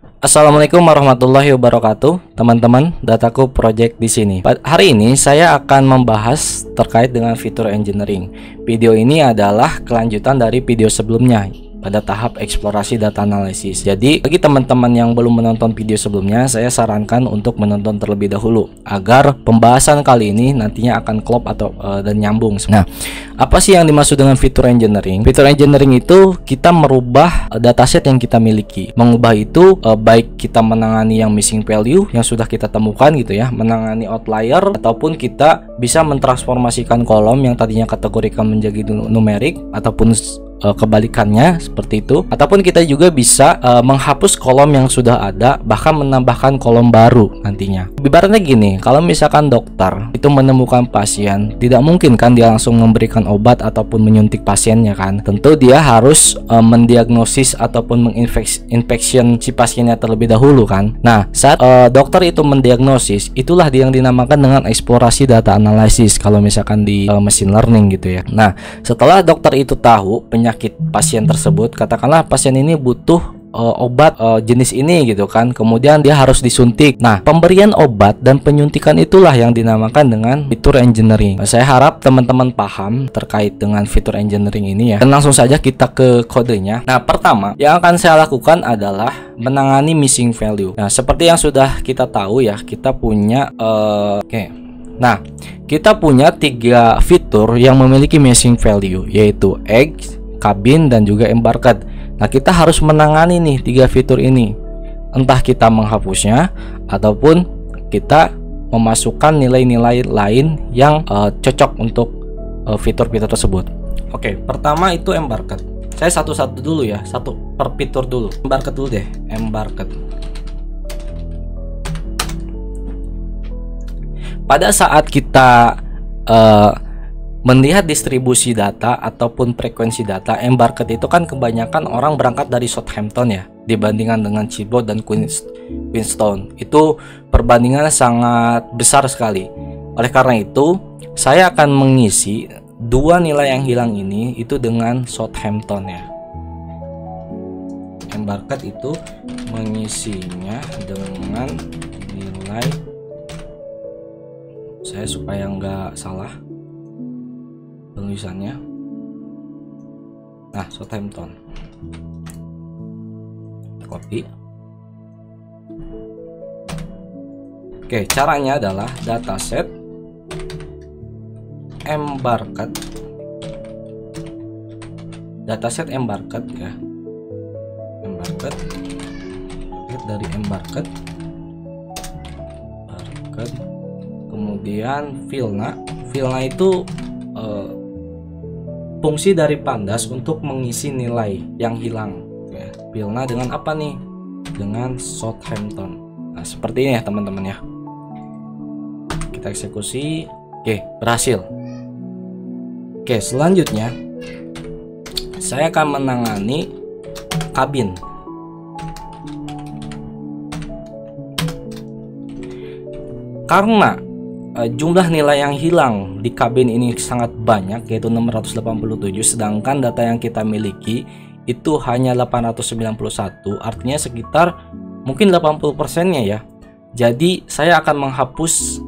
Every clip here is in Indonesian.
Assalamualaikum warahmatullahi wabarakatuh, teman-teman. Dataku Project di sini. Hari ini saya akan membahas terkait dengan fitur engineering. Video ini adalah kelanjutan dari video sebelumnya pada tahap eksplorasi data analisis. Jadi bagi teman-teman yang belum menonton video sebelumnya, saya sarankan untuk menonton terlebih dahulu agar pembahasan kali ini nantinya akan klop atau dan nyambung. Nah, apa sih yang dimaksud dengan fitur engineering? Fitur engineering itu kita merubah dataset yang kita miliki. Mengubah itu baik kita menangani yang missing value yang sudah kita temukan gitu ya, menangani outlier, ataupun kita bisa mentransformasikan kolom yang tadinya kategorikan menjadi numerik ataupun kebalikannya seperti itu, ataupun kita juga bisa menghapus kolom yang sudah ada, bahkan menambahkan kolom baru nantinya. Ibaratnya gini, kalau misalkan dokter itu menemukan pasien, tidak mungkin kan dia langsung memberikan obat ataupun menyuntik pasiennya kan. Tentu dia harus mendiagnosis ataupun menginfection si pasiennya terlebih dahulu kan. Nah, saat dokter itu mendiagnosis, itulah yang dinamakan dengan eksplorasi data analisis kalau misalkan di machine learning gitu ya. Nah, setelah dokter itu tahu penyakit pasien tersebut, katakanlah pasien ini butuh obat jenis ini gitu kan, kemudian dia harus disuntik. Nah, pemberian obat dan penyuntikan itulah yang dinamakan dengan fitur engineering. Saya harap teman-teman paham terkait dengan fitur engineering ini ya. Dan langsung saja kita ke kodenya. Nah, pertama yang akan saya lakukan adalah menangani missing value. Nah, seperti yang sudah kita tahu ya, kita punya Nah, kita punya 3 fitur yang memiliki missing value, yaitu egg, cabin, dan juga embarked. Nah, kita harus menangani nih 3 fitur ini. Entah kita menghapusnya ataupun kita memasukkan nilai-nilai lain yang cocok untuk fitur-fitur tersebut. Oke, pertama itu embarked. Saya satu-satu dulu ya, satu per fitur dulu. Embarked dulu deh, embarked. Pada saat kita melihat distribusi data ataupun frekuensi data, embarked itu kan kebanyakan orang berangkat dari Southampton ya, dibandingkan dengan Chibot dan Queenstown. Itu perbandingannya sangat besar sekali. Oleh karena itu, saya akan mengisi 2 nilai yang hilang ini itu dengan Southampton ya. Embarked itu mengisinya dengan nilai, saya supaya nggak salah penulisannya. Nah, Southampton. Copy. Oke, caranya adalah dataset embarked. Dataset embarked ya. Embarked. Dari embarked. Kemudian filna itu fungsi dari pandas untuk mengisi nilai yang hilang ya. Filna dengan apa nih? Dengan Southampton. Nah, seperti ini ya teman-teman ya. Kita eksekusi. Oke, berhasil. Oke, selanjutnya saya akan menangani cabin. Karena jumlah nilai yang hilang di cabin ini sangat banyak, yaitu 687, sedangkan data yang kita miliki itu hanya 891, artinya sekitar mungkin 80%-nya ya. Jadi saya akan menghapus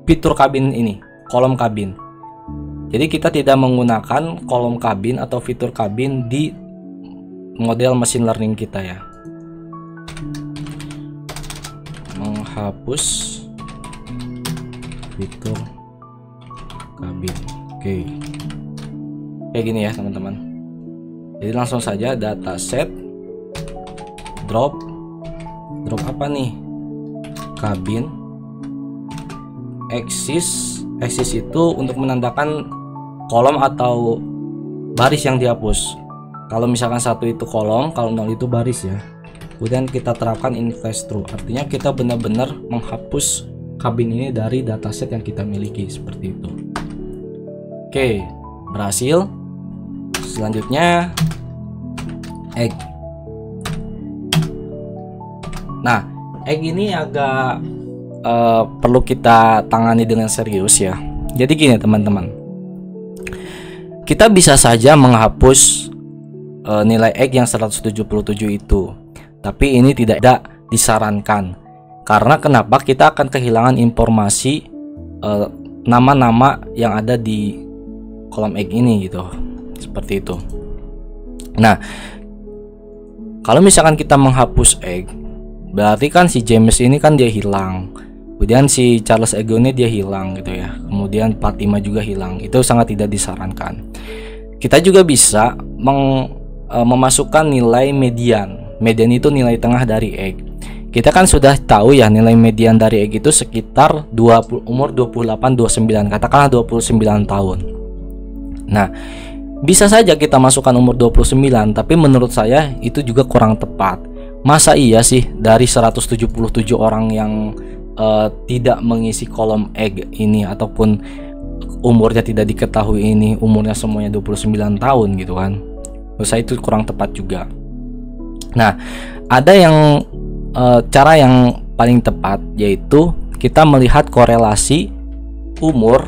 fitur cabin ini, kolom cabin. Jadi kita tidak menggunakan kolom cabin atau fitur cabin di model machine learning kita ya. Menghapus fitur cabin. Oke. Kayak gini ya teman-teman. Jadi langsung saja dataset drop apa nih? Cabin axis itu untuk menandakan kolom atau baris yang dihapus. Kalau misalkan 1 itu kolom, kalau 0 itu baris ya. Kemudian kita terapkan inverse true, artinya kita benar-benar menghapus cabin ini dari dataset yang kita miliki seperti itu. Oke, berhasil. Selanjutnya egg. Nah, egg ini agak perlu kita tangani dengan serius ya. Jadi gini teman-teman, kita bisa saja menghapus nilai egg yang 177 itu. tapi ini tidak disarankan. Karena kenapa? Kita akan kehilangan informasi nama-nama yang ada di kolom egg ini gitu. Seperti itu. Nah, kalau misalkan kita menghapus egg, berarti kan si James ini kan dia hilang. Kemudian si Charles Ego ini dia hilang gitu ya. Kemudian Fatima juga hilang. Itu sangat tidak disarankan. Kita juga bisa memasukkan nilai median. Median itu nilai tengah dari egg. Kita kan sudah tahu ya nilai median dari egg itu sekitar umur 28-29, katakanlah 29 tahun. Nah, bisa saja kita masukkan umur 29, tapi menurut saya itu juga kurang tepat. Masa iya sih dari 177 orang yang tidak mengisi kolom egg ini ataupun umurnya tidak diketahui ini, umurnya semuanya 29 tahun gitu kan. Menurut saya itu kurang tepat juga. Nah, ada yang cara yang paling tepat, yaitu kita melihat korelasi umur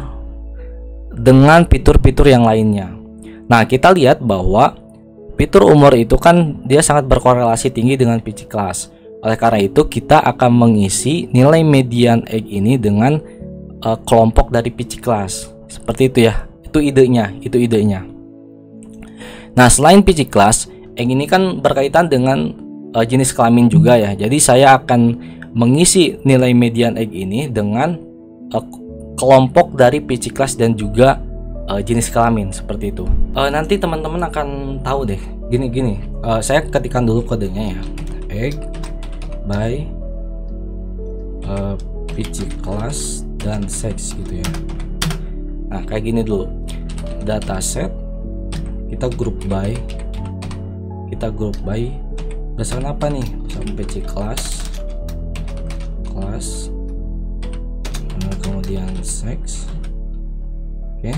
dengan fitur-fitur yang lainnya. Nah, kita lihat bahwa fitur umur itu kan dia sangat berkorelasi tinggi dengan pitch class. Oleh karena itu kita akan mengisi nilai median egg ini dengan kelompok dari pitch class. Seperti itu ya. Itu idenya. Nah, selain pitch class, egg ini kan berkaitan dengan jenis kelamin juga ya. Jadi saya akan mengisi nilai median egg ini dengan kelompok dari pitch class dan juga jenis kelamin seperti itu. Nanti teman-teman akan tahu deh. Gini. Saya ketikkan dulu kodenya ya. Egg by pitch class dan sex gitu ya. Nah, kayak gini dulu. Dataset kita group by berdasarkan apa nih? Sampai pitch class, kemudian sex, oke,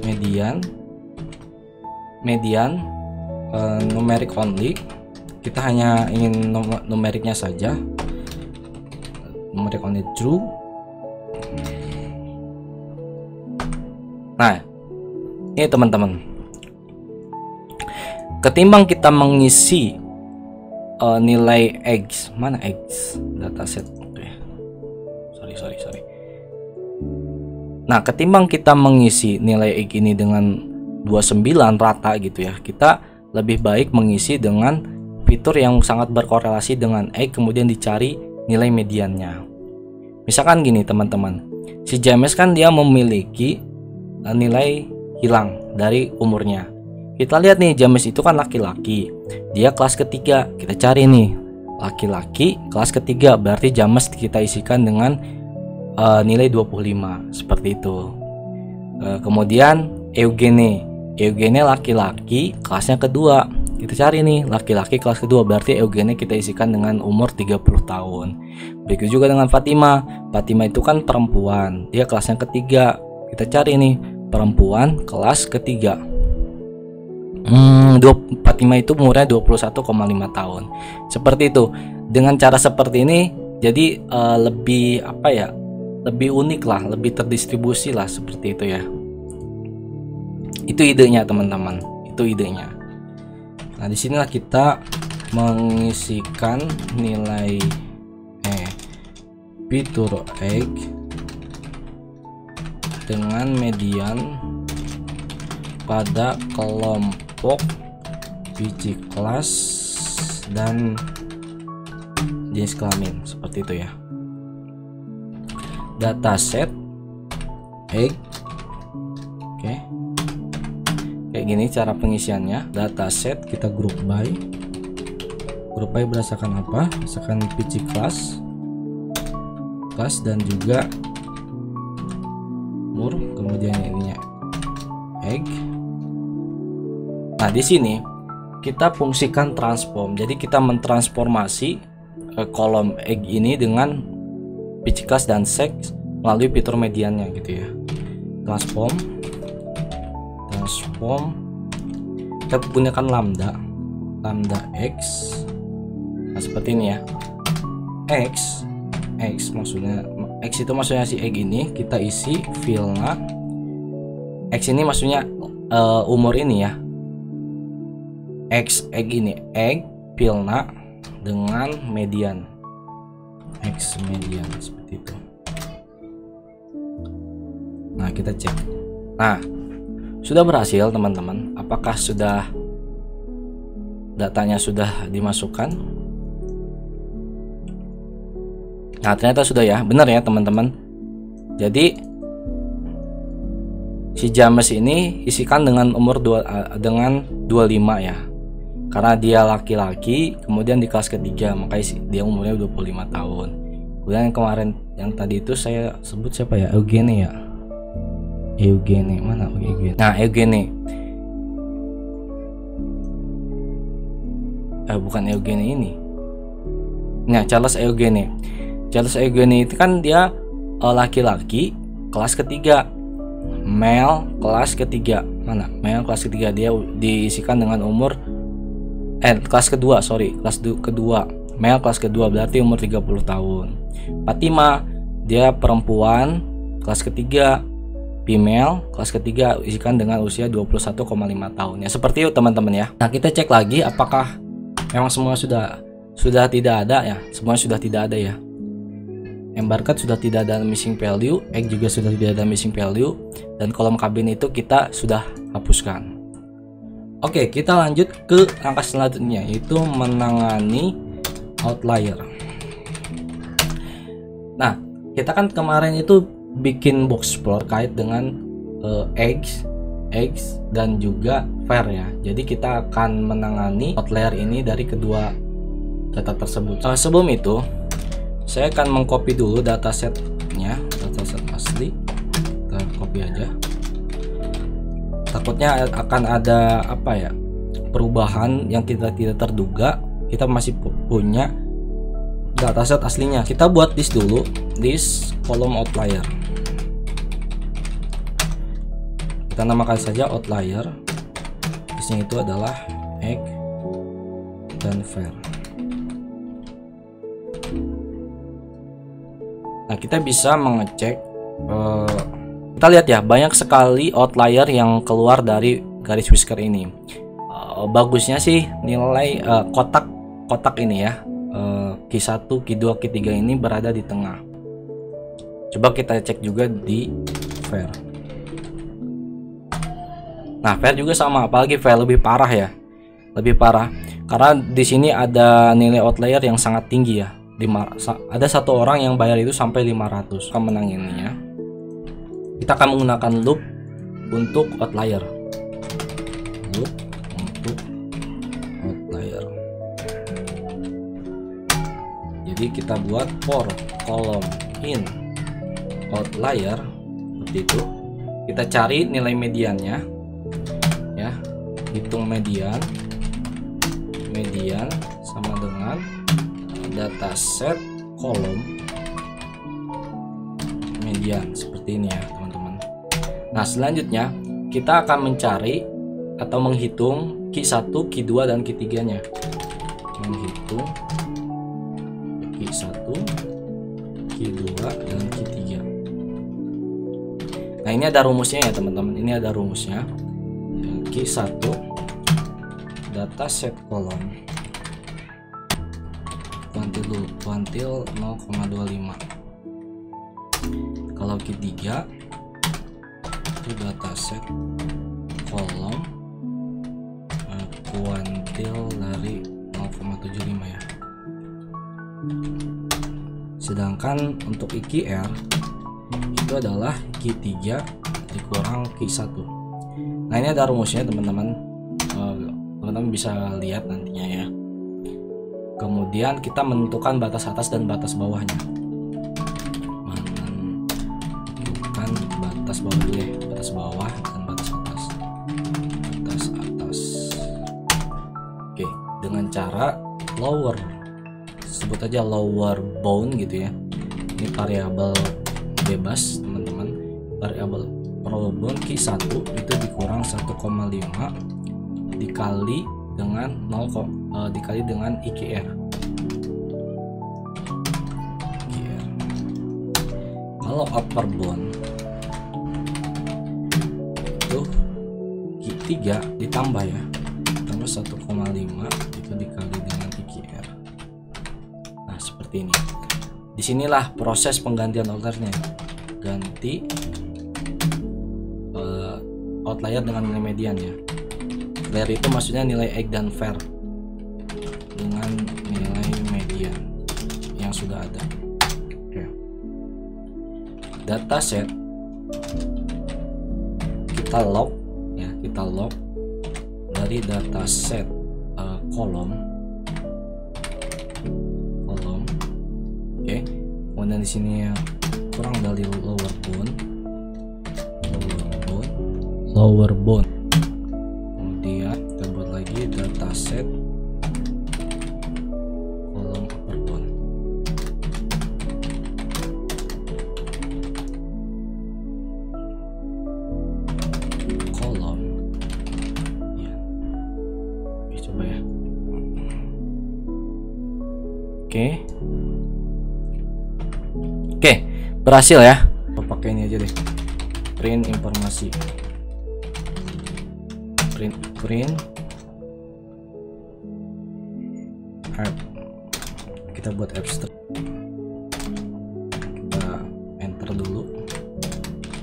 median, numeric only. Kita hanya ingin numeriknya saja, numeric only true. Nah, ini teman-teman, ketimbang kita mengisi nilai eggs, mana eggs dataset, sorry. Nah, ketimbang kita mengisi nilai egg ini dengan 29 rata gitu ya, kita lebih baik mengisi dengan fitur yang sangat berkorelasi dengan egg, kemudian dicari nilai mediannya. Misalkan gini teman-teman, si James kan dia memiliki nilai hilang dari umurnya. Kita lihat nih, James itu kan laki-laki, dia kelas ketiga. Kita cari nih laki-laki kelas ketiga, berarti James kita isikan dengan nilai 25 seperti itu. Kemudian Eugene laki-laki kelasnya kedua. Kita cari nih laki-laki kelas kedua, berarti Eugene kita isikan dengan umur 30 tahun. Begitu juga dengan Fatima itu kan perempuan, dia kelasnya ketiga. Kita cari nih perempuan kelas ketiga. Fatima itu umurnya 21,5 tahun. Seperti itu. Dengan cara seperti ini jadi lebih lebih unik lah, lebih terdistribusi lah, seperti itu ya. Itu idenya teman-teman, itu idenya. Nah, disinilah kita mengisikan nilai fitur egg dengan median pada kelompok pitch class dan jenis kelamin, seperti itu ya. Dataset egg, oke. Kayak gini cara pengisiannya. Dataset kita group by berdasarkan apa? Berdasarkan pitch class dan juga umur, kemudian ininya egg. Nah, di sini kita fungsikan transform. Jadi kita mentransformasi kolom egg ini dengan pitch class dan sex melalui fitur mediannya gitu ya. Transform kita gunakan lambda x. Nah, seperti ini ya. X maksudnya, X itu maksudnya si egg ini kita isi filnya. X ini maksudnya umur ini ya. X egg ini egg filnya dengan median, X median seperti itu. Nah, kita cek. Nah, sudah berhasil teman-teman. Apakah sudah datanya sudah dimasukkan? Nah, ternyata sudah ya. Benar ya teman-teman. Jadi si James ini isikan dengan umur dengan 25 ya. Karena dia laki-laki, kemudian di kelas ketiga, makanya dia umurnya 25 tahun. Kemudian yang kemarin yang tadi itu saya sebut siapa ya? Eugene ya. Eugene, mana Eugene? Nah, Eugene. Bukan Eugene ini. Nah, Charles Eugene. Charles Eugene itu kan dia laki-laki kelas ketiga, male kelas ketiga. Mana? Male kelas ketiga, dia diisikan dengan umur kelas kedua, kelas kedua, male kelas kedua, berarti umur 30 tahun. Fatima, dia perempuan kelas ketiga, female kelas ketiga, isikan dengan usia 21,5 tahun. Ya seperti itu teman-teman ya. Nah, kita cek lagi apakah memang semua sudah tidak ada ya. Semua sudah tidak ada ya. Embarcad sudah tidak ada missing value, egg juga sudah tidak ada missing value, dan kolom kabin itu kita sudah hapuskan. Oke, kita lanjut ke langkah selanjutnya, yaitu menangani outlier. Nah, kita kan kemarin itu bikin box plot terkait dengan eggs dan juga var ya. Jadi kita akan menangani outlier ini dari kedua data tersebut. Sebelum itu, saya akan mengcopy dulu datasetnya, dataset asli. Kita copy aja. Takutnya akan ada perubahan yang kita tidak terduga. Kita masih punya dataset aslinya. Kita buat list dulu, list column outlier. Kita namakan saja outlier. Listnya itu adalah egg dan var. Nah, kita bisa mengecek. Kita lihat ya, banyak sekali outlier yang keluar dari garis whisker ini. Bagusnya sih nilai kotak ini ya, Q1, Q2, Q3 ini berada di tengah. Coba kita cek juga di var. Nah, var juga sama, apalagi var lebih parah ya, lebih parah karena di sini ada nilai outlier yang sangat tinggi ya. Ada satu orang yang bayar itu sampai 500. Akan menanginnya. Kita akan menggunakan loop untuk outlier. Loop untuk outlier. Jadi kita buat for column in outlier seperti itu. Kita cari nilai mediannya, ya. Hitung median sama dengan dataset kolom median seperti ini ya teman-teman. Nah, selanjutnya kita akan mencari atau menghitung Q1, Q2 dan Q3 nya. Menghitung Q1, Q2 dan Q3. Nah, ini ada rumusnya ya teman-teman. Ini ada rumusnya. Q1 dataset kolom kuantil 0,25. Kalau Q3 itu dataset kolom kuantil dari 0,75 ya. Sedangkan untuk IQR itu adalah Q3 dikurang Q1. Nah, ini ada rumusnya teman-teman. Teman-teman bisa lihat nantinya ya. Kemudian kita menentukan batas atas dan batas bawahnya. Menentukan batas bawah dulu ya, batas bawah dan batas atas. Batas atas. Oke, dengan cara lower, sebut aja lower bound gitu ya. Ini variabel bebas teman-teman. Variabel bound Q1 itu dikurang 1,5 dikali dengan 0 dikali dengan IQR. Kalau upper bound itu Q3 ditambah ya, tambah 1,5 itu dikali dengan IQR. seperti ini. Disinilah proses penggantian outliernya. Ganti outlier dengan nilai median ya. Outlier itu maksudnya nilai egg dan var dengan nilai median yang sudah ada. Oke. Dataset kita log ya, kita log dari dataset kolom. Oke. Kemudian di sini yang kurang dari lower bound. Kemudian kita buat lagi dataset kolom upper bound. Kolom ya. Oke, coba ya. Oke, berhasil ya. Pakai ini aja deh. Print informasi. Print art. Kita buat abstract. Kita enter dulu.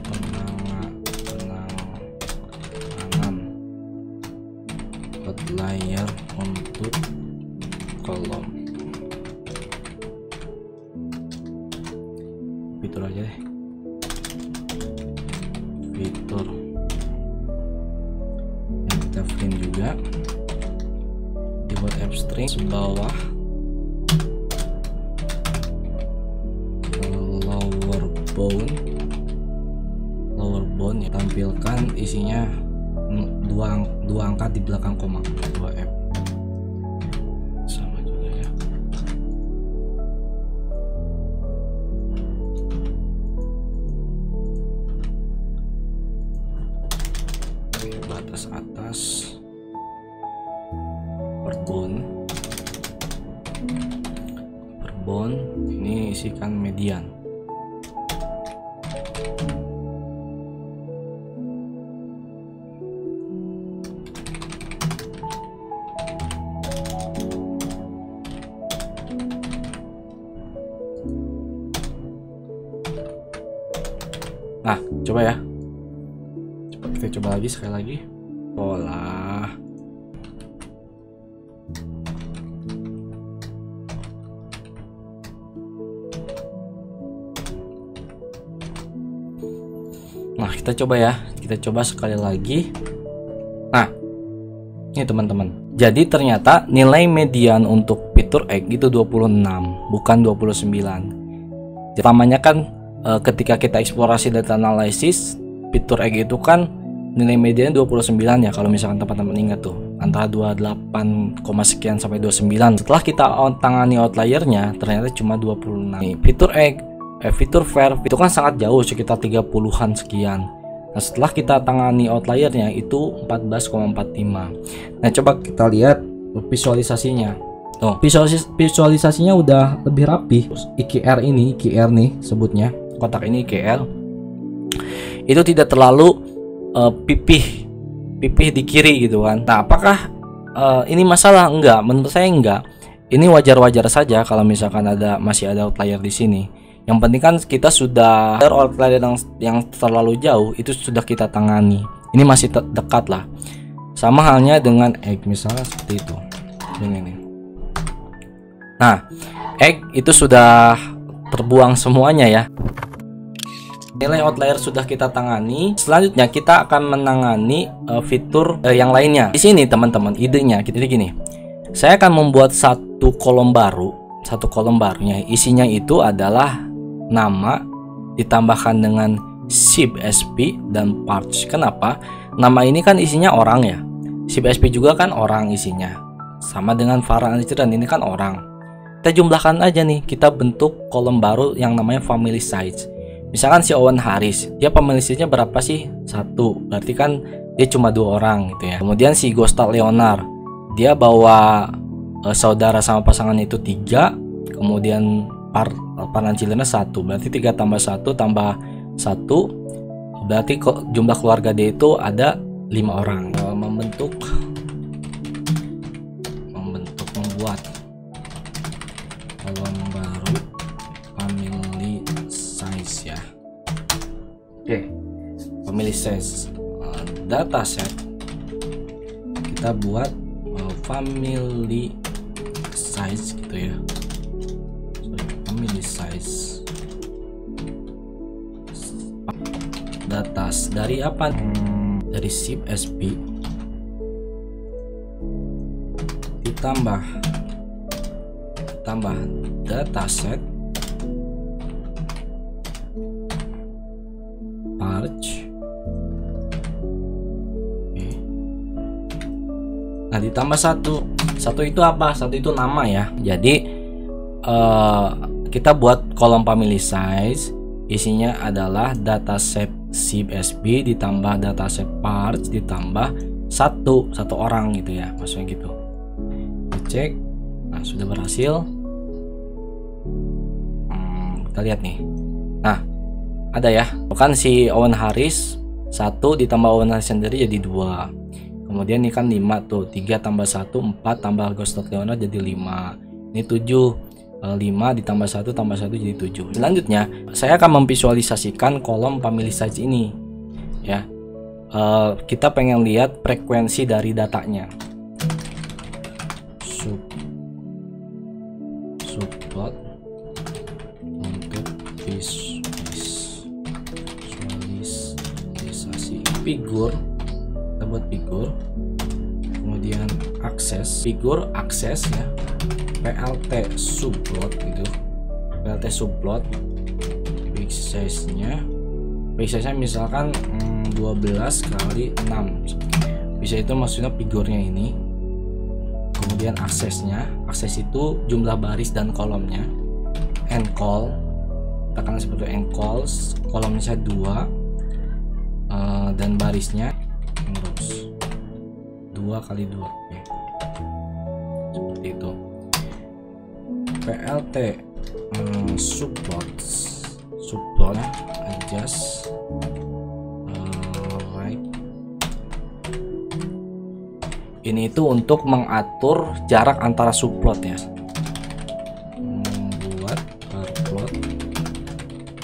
Penanganan outlier untuk kolom. Fitur aja deh. Fitur. Kita print juga, dibuat abstrak sebawah lower bound ya, tampilkan isinya dua angka di belakang koma, 2F sama juga ya. Batas atas per bond ini isikan median. Nah, coba ya. Kita coba lagi, sekali lagi. Pola. Nah, kita coba ya. Kita coba sekali lagi. Nah, ini teman-teman. Jadi ternyata nilai median untuk fitur egg itu 26, bukan 29. Pertamanya kan ketika kita eksplorasi data analisis, fitur egg itu kan nilai median 29 ya, kalau misalkan teman-teman ingat tuh, antara 28, sekian sampai 29. Setelah kita tangani outliernya ternyata cuma 26. Nih, fitur egg, fitur var itu kan sangat jauh, sekitar 30-an sekian. Nah, setelah kita tangani outliernya itu 14,45. Nah, coba kita lihat visualisasinya. Tuh, visualisasinya udah lebih rapi. IKR nih sebutnya, kotak ini IKR. Itu tidak terlalu pipih di kiri gitu kan. Nah, apakah ini masalah? Enggak, menurut saya enggak. Ini wajar-wajar saja kalau misalkan masih ada outlier di sini. Yang penting kan kita sudah outlier yang terlalu jauh itu sudah kita tangani. Ini masih dekat lah. Sama halnya dengan egg misalnya seperti itu. Ini nih. Nah, egg itu sudah terbuang semuanya ya. Nilai outlier sudah kita tangani. Selanjutnya kita akan menangani fitur yang lainnya. Di sini teman-teman, idenya jadi gini. Saya akan membuat satu kolom barunya. Isinya itu adalah nama ditambahkan dengan SIB-SP dan parts. Kenapa? Nama ini kan isinya orang ya. SIB-SP juga kan orang isinya. Sama dengan Farhan dan ini kan orang. Kita jumlahkan aja nih. Kita bentuk kolom baru yang namanya family size. Misalkan si Owen Haris, dia family size-nya berapa sih? 1. Berarti kan dia cuma 2 orang gitu ya. Kemudian si Gostal Leonard, dia bawa saudara sama pasangannya itu 3. Kemudian Panancilena 1, berarti 3 tambah 1 tambah 1, berarti jumlah keluarga dia itu ada 5 orang. Membuat kolom baru family size ya. Oke, family size dataset kita buat family size gitu ya. Family size datas dari apa? Dari zip sp ditambah dataset parch. Oke. Nah, ditambah satu itu apa? Satu itu nama ya. Jadi kita buat kolom family size, isinya adalah dataset zip sp ditambah dataset parts ditambah satu orang gitu ya, maksudnya gitu. Cek, nah sudah berhasil. Kita lihat nih. Nah, ada ya, kan si Owen Harris 1 ditambah Owen Harris sendiri jadi 2. Kemudian ini kan 5 tuh, 3 tambah 1 4 tambah Ghost Leonard jadi 5. Ini 7, 5 ditambah 1 tambah 1 jadi 7. Selanjutnya saya akan memvisualisasikan kolom family size ini ya. Kita pengen lihat frekuensi dari datanya. Subplot untuk visualisasi figur. Kita buat figur, kemudian akses figur, akses ya, plt subplot gitu, plt subplot. Big size nya misalkan 12 kali 6 bisa, itu maksudnya figurnya ini. Kemudian akses itu jumlah baris dan kolomnya. Encol, tekan seperti encals, kolomnya 2 dan barisnya terus 2 kali 2. Oke. Seperti itu. PLT subplot adjust right. Ini itu untuk mengatur jarak antara subplot ya. Membuat plot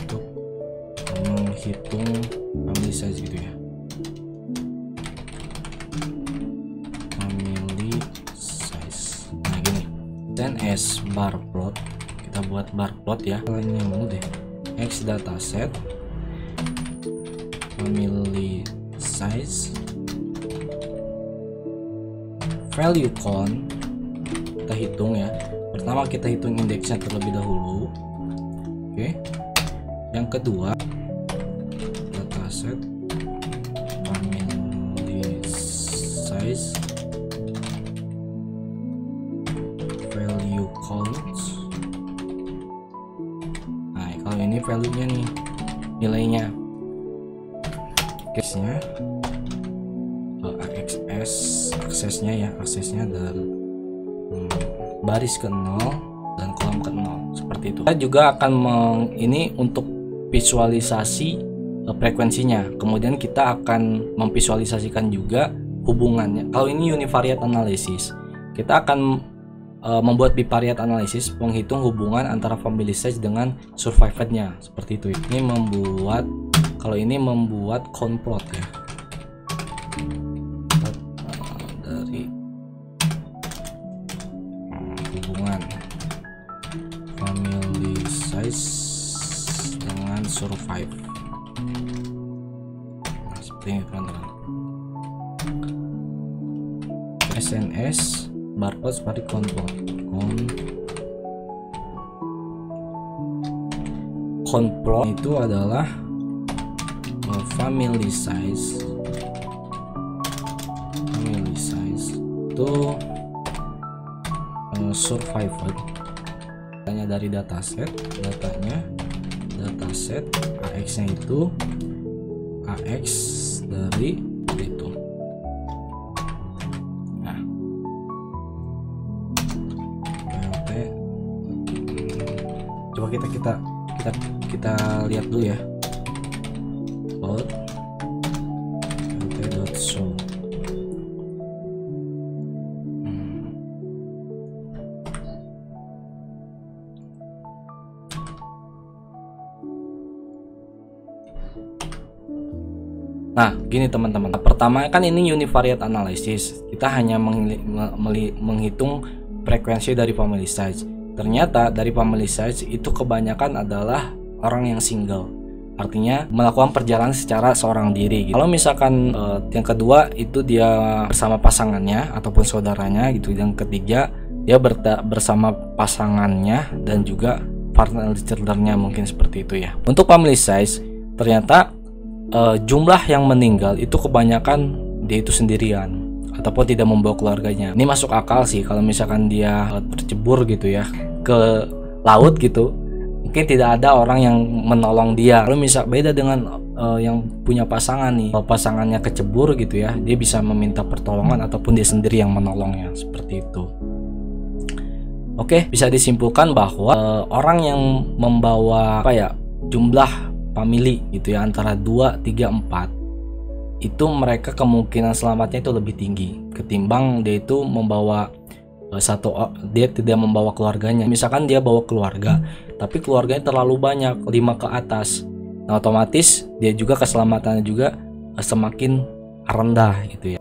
untuk menghitung family size gitu ya. Family size. Nah gini. CNS bar plot. Kita buat bar plot ya. Lainnya dulu deh. X dataset family size value count, kita hitung ya. Pertama kita hitung indeksnya terlebih dahulu. Oke. Yang kedua dataset family size value count. Nah kalau ini value nya nih, nilainya case-nya aksesnya ya, aksesnya dari baris ke 0 dan kolom ke 0 seperti itu. Kita juga akan ini untuk visualisasi frekuensinya. Kemudian kita akan memvisualisasikan juga hubungannya. Kalau ini univariate analysis, kita akan membuat bivariate analysis, menghitung hubungan antara family size dengan survivornya seperti itu. Ini membuat, kalau ini membuat count plot ya. Dari hubungan family size dengan survive. Nah, seperti ini teman-teman. SNS barcode seperti count itu adalah family size itu survivor. Datanya dari dataset, dataset AX nya itu AX dari itu. Nah, PLT coba kita lihat dulu ya. Plot PLT.show. Nah, gini teman-teman. Pertama kan ini univariate analysis. Kita hanya menghitung frekuensi dari family size. Ternyata dari family size itu kebanyakan adalah orang yang single. Artinya melakukan perjalanan secara seorang diri gitu. Kalau misalkan yang kedua itu dia bersama pasangannya ataupun saudaranya gitu. Yang ketiga dia bersama pasangannya dan juga partner leadernya, mungkin seperti itu ya. Untuk family size ternyata jumlah yang meninggal itu kebanyakan dia itu sendirian ataupun tidak membawa keluarganya. Ini masuk akal sih kalau misalkan dia tercebur gitu ya ke laut gitu, mungkin tidak ada orang yang menolong dia. Kalau misal beda dengan yang punya pasangan nih, kalau pasangannya kecebur gitu ya, dia bisa meminta pertolongan ataupun dia sendiri yang menolongnya, seperti itu. Oke, bisa disimpulkan bahwa orang yang membawa jumlah family gitu ya antara 2, 3, 4 itu mereka kemungkinan selamatnya itu lebih tinggi ketimbang dia itu membawa dia tidak membawa keluarganya. Misalkan dia bawa keluarga tapi keluarganya terlalu banyak, 5 ke atas, nah otomatis dia juga keselamatannya juga semakin rendah gitu ya.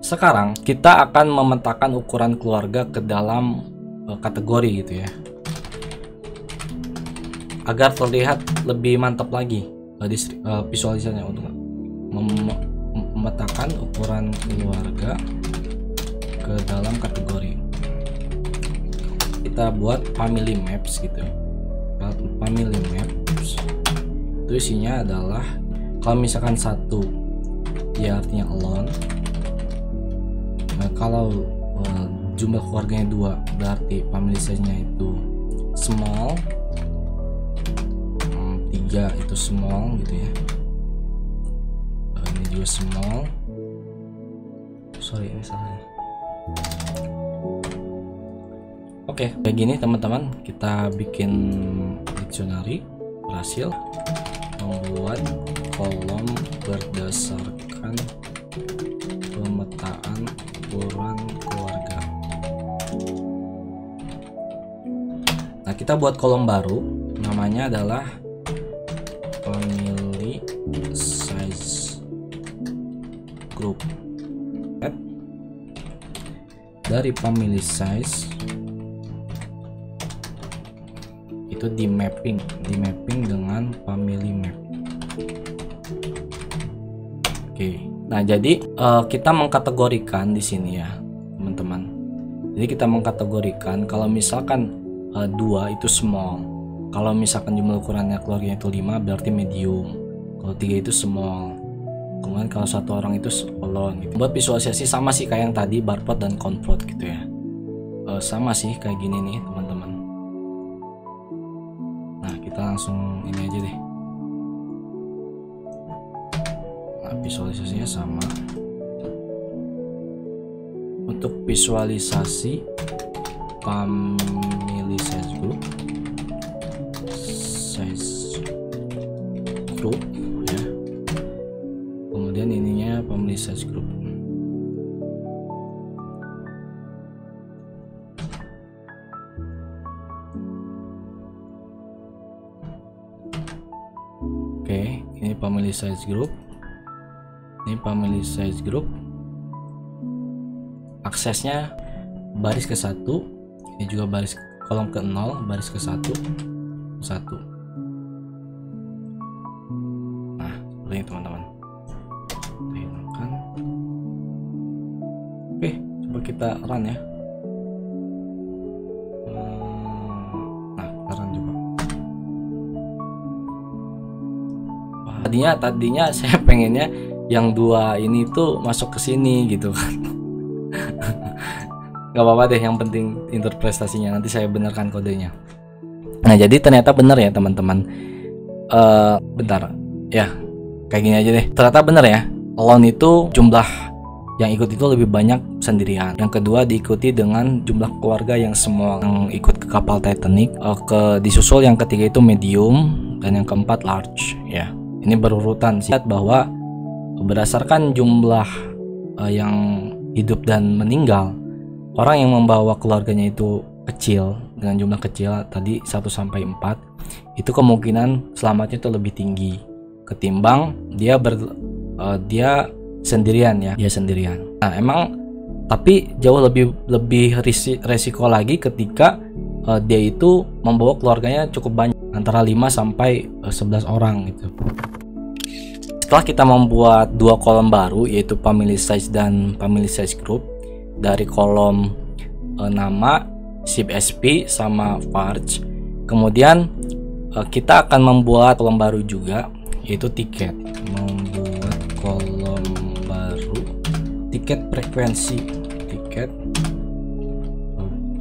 Sekarang kita akan memetakan ukuran keluarga ke dalam kategori gitu ya, agar terlihat lebih mantap lagi visualisasinya untuk memetakan ukuran keluarga ke dalam kategori. Kita buat family maps gitu. Family maps itu isinya adalah kalau misalkan 1 ya artinya alone. Nah, kalau jumlah keluarganya 2 berarti family size-nya itu small. 3 itu small gitu ya. Ini juga small. Sorry, ini salah. Oke, kayak gini teman-teman, kita bikin dictionary. Berhasil membuat kolom berdasarkan pemetaan ukuran keluarga. Nah, kita buat kolom baru, namanya adalah family size group. Dari family size itu di mapping dengan family map. Oke, nah jadi kita mengkategorikan di sini ya teman-teman. Jadi kita mengkategorikan kalau misalkan 2 itu small, kalau misalkan jumlah ukurannya keluarganya itu 5 berarti medium, kalau 3 itu small, kemudian kalau 1 orang itu alone gitu. Buat visualisasi sama sih kayak yang tadi bar plot dan count plot gitu ya. Sama sih kayak gini nih teman-teman. Nah, kita langsung ini aja deh. Nah, visualisasinya sama. Untuk visualisasi family size group ya, kemudian ininya family size group. Oke, ini family size group, ini family size group. Aksesnya baris ke 1, ini juga baris kolom ke 0, baris ke 1, 1. Nah, seperti ini teman-teman. Kita hilangkan. Oke, coba kita run ya. Nah, kita run coba. Tadinya saya pengennya yang 2 ini tuh masuk ke sini gitu kan. Gak apa-apa deh, yang penting interpretasinya, nanti saya benarkan kodenya. Nah, jadi ternyata benar ya teman-teman. Bentar ya, kayak gini aja deh. Ternyata benar ya, alone itu jumlah yang ikut itu lebih banyak sendirian. Yang kedua diikuti dengan jumlah keluarga yang semua yang ikut ke kapal Titanic. Disusul yang ketiga itu medium dan yang keempat large ya. Ini berurutan sih. Lihat bahwa berdasarkan jumlah yang hidup dan meninggal, orang yang membawa keluarganya itu kecil dengan jumlah kecil tadi 1 sampai 4, itu kemungkinan selamatnya itu lebih tinggi ketimbang dia sendirian ya, dia sendirian. Nah, emang tapi jauh lebih resiko lagi ketika dia itu membawa keluarganya cukup banyak, antara 5 sampai 11 orang gitu. Setelah kita membuat 2 kolom baru, yaitu family size dan family size group, dari kolom nama, ship SP sama Farge. Kemudian kita akan membuat kolom baru juga, yaitu tiket. Membuat kolom baru tiket frekuensi, tiket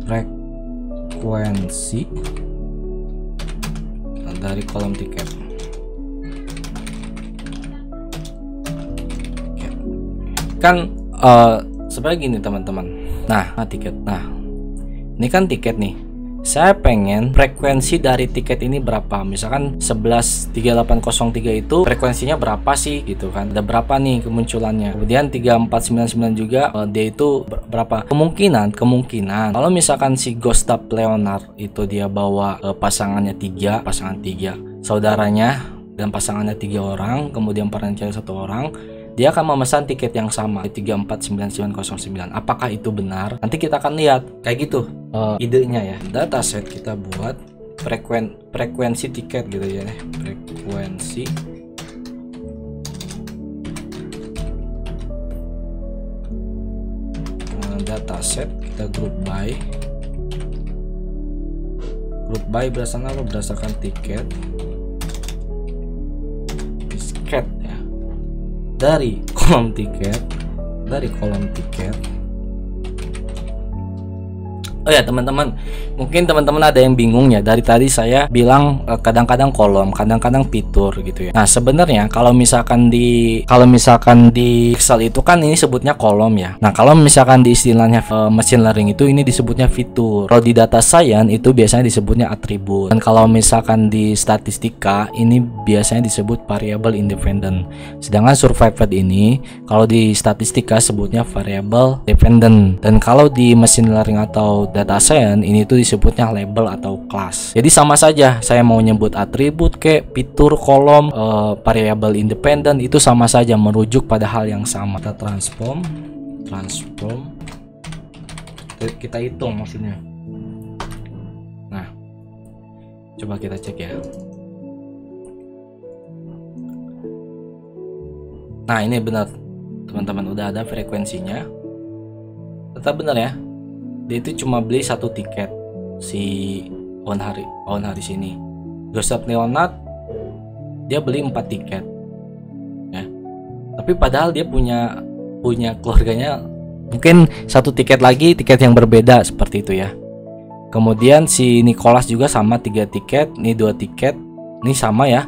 frekuensi dari kolom tiket. Kan sebenarnya gini teman-teman. Nah, tiket. Nah, ini kan tiket nih. Saya pengen frekuensi dari tiket ini berapa. Misalkan 113803 itu frekuensinya berapa sih gitu kan. Ada berapa nih kemunculannya. Kemudian 3499 juga dia itu berapa. Kemungkinan kalau misalkan si Gustav Leonard itu dia bawa pasangan 3, saudaranya dan pasangannya 3 orang, kemudian perancangan 1 orang, dia akan memesan tiket yang sama 349909. Apakah itu benar? Nanti kita akan lihat kayak gitu idenya ya. Dataset kita buat frekuensi tiket gitu ya, frekuensi dataset kita group by berdasarkan apa? Berdasarkan tiket ya, dari kolom tiket. Oh ya teman-teman, mungkin teman-teman ada yang bingung ya, dari tadi saya bilang kadang-kadang kolom, kadang-kadang fitur gitu ya. Nah, sebenarnya kalau misalkan di Excel itu kan ini sebutnya kolom ya. Nah, kalau misalkan di istilahnya machine learning itu ini disebutnya fitur. Kalau di data science itu biasanya disebutnya atribut. Dan kalau misalkan di statistika ini biasanya disebut variable independent. Sedangkan survived ini kalau di statistika sebutnya variable dependent. Dan kalau di machine learning atau data science ini tuh disebutnya label atau kelas. Jadi sama saja, saya mau nyebut atribut kayak fitur, kolom, variable independent, itu sama saja merujuk pada hal yang sama. Kita transform kita hitung maksudnya. Nah, coba kita cek ya. Nah, ini benar teman-teman, udah ada frekuensinya. Tetap benar ya, dia itu cuma beli 1 tiket si Owen Harris ini. Gustav Leonard dia beli 4 tiket ya, tapi padahal dia punya keluarganya mungkin 1 tiket lagi, tiket yang berbeda seperti itu ya. Kemudian si Nicholas juga sama 3 tiket, ini 2 tiket, ini sama ya.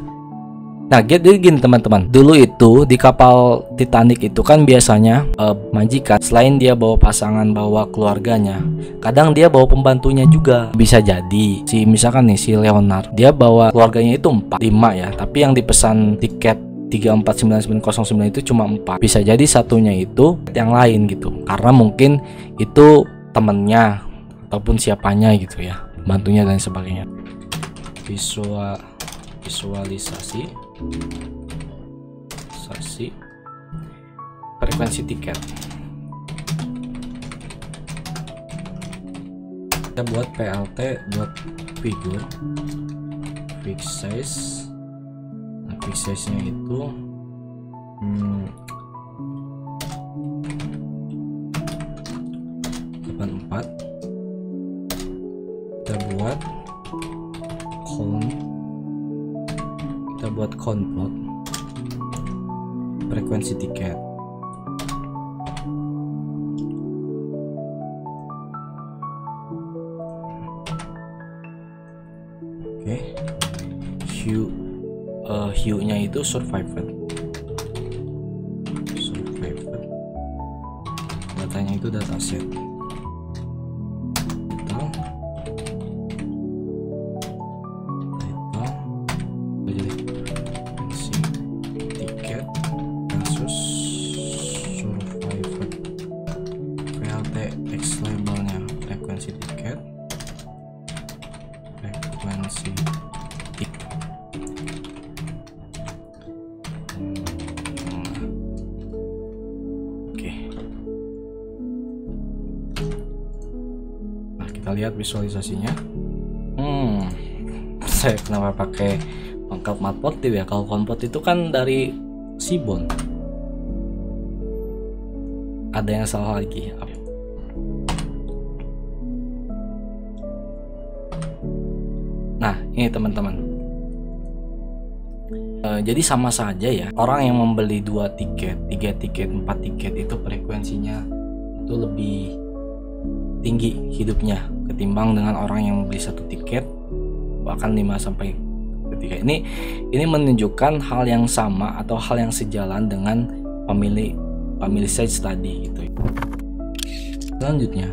Nah, jadi gini teman-teman, dulu itu di kapal Titanic itu kan biasanya majikan selain dia bawa pasangan, bawa keluarganya, kadang dia bawa pembantunya juga. Bisa jadi misalkan nih si Leonard dia bawa keluarganya itu 4, 5 ya, tapi yang dipesan tiket 349909 itu cuma 4. Bisa jadi satunya itu yang lain gitu, karena mungkin itu temennya ataupun siapanya gitu ya, bantunya dan sebagainya. Visualisasi frekuensi tiket. Kita buat PLT buat figur fixed size. Nah, fixed size nya itu 84. Kita buat count plot frekuensi tiket. Oke, hue nya itu survived. Datanya itu dataset. frekuensi peak. Oke. Nah, kita lihat visualisasinya. Saya kenapa pakai pangkat matplotlib ya? Kalau konplot itu kan dari Seaborn. Ada yang salah lagi. Nah, ini teman-teman. Jadi sama saja ya. Orang yang membeli 2 tiket, 3 tiket, 4 tiket itu frekuensinya itu lebih tinggi hidupnya ketimbang dengan orang yang membeli 1 tiket bahkan 5 sampai ketika ini menunjukkan hal yang sama atau hal yang sejalan dengan pemilih stage tadi gitu. Selanjutnya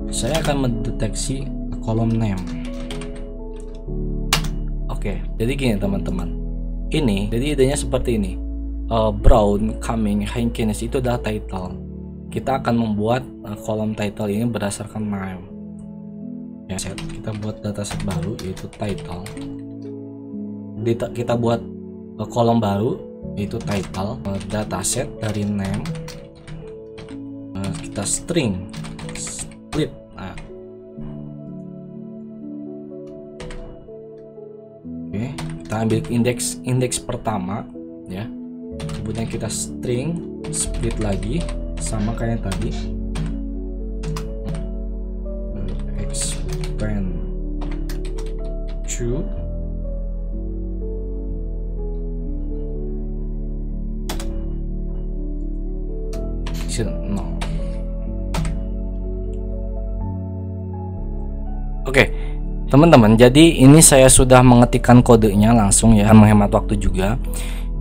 saya akan mendeteksi kolom name. Oke, jadi gini teman-teman, ini jadi idenya seperti ini. Brown, Cumming, Hankins itu adalah title. Kita akan membuat kolom title ini berdasarkan name ya. Kita buat dataset baru yaitu title. Kita buat kolom baru yaitu title, dataset dari name, kita string split. Nah, oke, kita ambil indeks pertama ya, kemudian kita string split lagi sama kayak tadi, expand to no. Oke, teman-teman, jadi ini saya sudah mengetikkan kodenya langsung ya, menghemat waktu juga.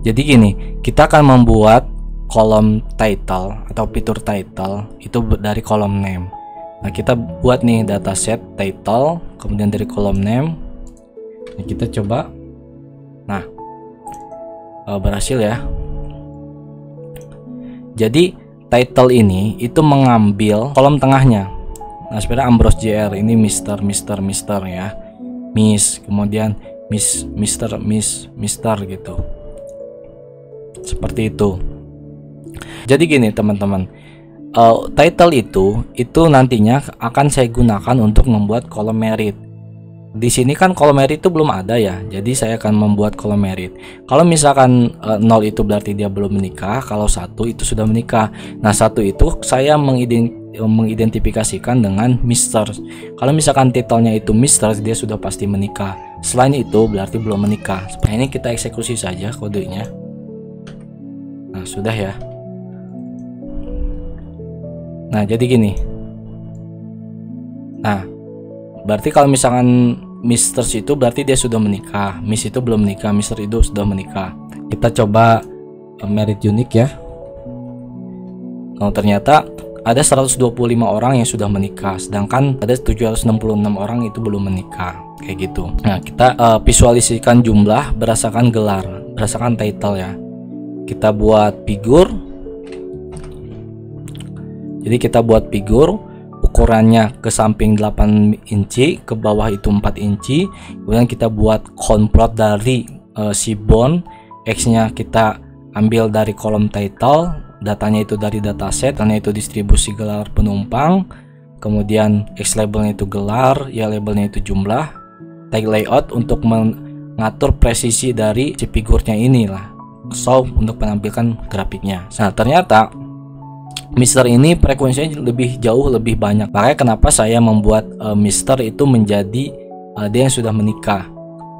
Jadi gini, kita akan membuat kolom title atau fitur title itu dari kolom name. Nah, kita buat nih dataset title, kemudian dari kolom name. Nah, kita coba. Nah, berhasil ya. Jadi title ini itu mengambil kolom tengahnya. Nah, sebenarnya Ambrose JR ini Mister ya, Miss, kemudian Mister gitu, seperti itu. Jadi gini teman-teman, title itu nantinya akan saya gunakan untuk membuat kolom merit. Di sini kan kolom merit itu belum ada ya, jadi saya akan membuat kolom merit. Kalau misalkan 0 itu berarti dia belum menikah, kalau 1 itu sudah menikah. Nah, 1 itu saya mengidentifikasikan dengan Mister. Kalau misalkan titelnya itu Mister, dia sudah pasti menikah. Selain itu berarti belum menikah. Seperti ini kita eksekusi saja kodenya. Nah, sudah ya. Nah, jadi gini. Nah, berarti kalau misalkan Mister itu berarti dia sudah menikah, Miss itu belum menikah, Mister itu sudah menikah. Kita coba merit unique ya. Nah, ternyata ada 125 orang yang sudah menikah, sedangkan ada 766 orang itu belum menikah, kayak gitu. Nah, kita visualisasikan jumlah berdasarkan gelar, berdasarkan title ya. Kita buat figur. Jadi kita buat figur, ukurannya ke samping 8 inci, ke bawah itu 4 inci. Kemudian kita buat konplot dari Seaborn, X-nya kita ambil dari kolom title, datanya itu dari dataset, datanya itu distribusi gelar penumpang, kemudian X labelnya itu gelar, Y labelnya itu jumlah, tag layout untuk mengatur presisi dari si figurnya inilah, show untuk menampilkan grafiknya. Nah, ternyata Mister ini frekuensinya jauh lebih banyak. Makanya kenapa saya membuat Mister itu menjadi dia yang sudah menikah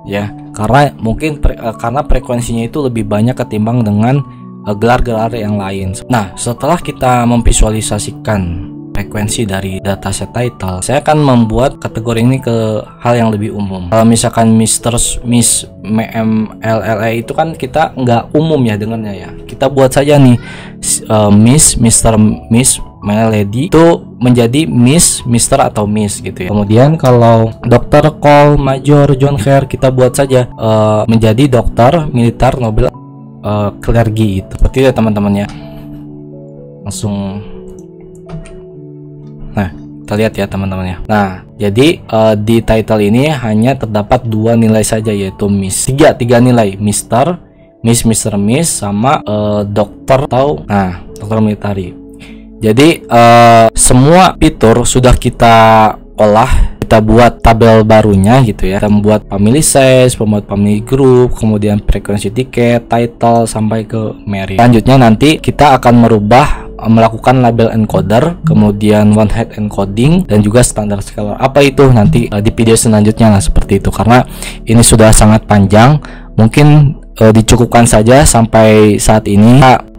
ya, karena mungkin karena frekuensinya itu lebih banyak ketimbang dengan gelar-gelar yang lain. Nah, setelah kita memvisualisasikan frekuensi dari dataset title, saya akan membuat kategori ini ke hal yang lebih umum. Kalau misalkan Mister, Miss, MLLE itu kan kita nggak umum ya dengannya ya. Kita buat saja nih Miss, Mister, Miss, Lady itu menjadi Miss, Mister atau Miss gitu ya. Kemudian kalau Dr. Cole, Major, John Hare kita buat saja menjadi Dokter, Militer, Nobel, Clergy itu. Seperti itu teman-teman ya. Langsung. Nah, Kita lihat ya teman-teman ya. Nah, jadi di title ini hanya terdapat 2 nilai saja, yaitu Miss. Tiga nilai, Mister, Miss, Mr. Miss, sama dokter atau dokter military. Jadi semua fitur sudah kita olah, kita buat tabel barunya gitu ya. Kita membuat family size, membuat family group, kemudian frequency ticket, title, sampai ke merit. Selanjutnya nanti kita akan melakukan label encoder, kemudian one hot encoding, dan juga standard scalar. Apa itu nanti di video selanjutnya lah, seperti itu. Karena ini sudah sangat panjang, mungkin dicukupkan saja sampai saat ini. Kita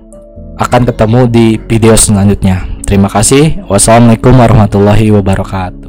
akan ketemu di video selanjutnya. Terima kasih. Wassalamualaikum warahmatullahi wabarakatuh.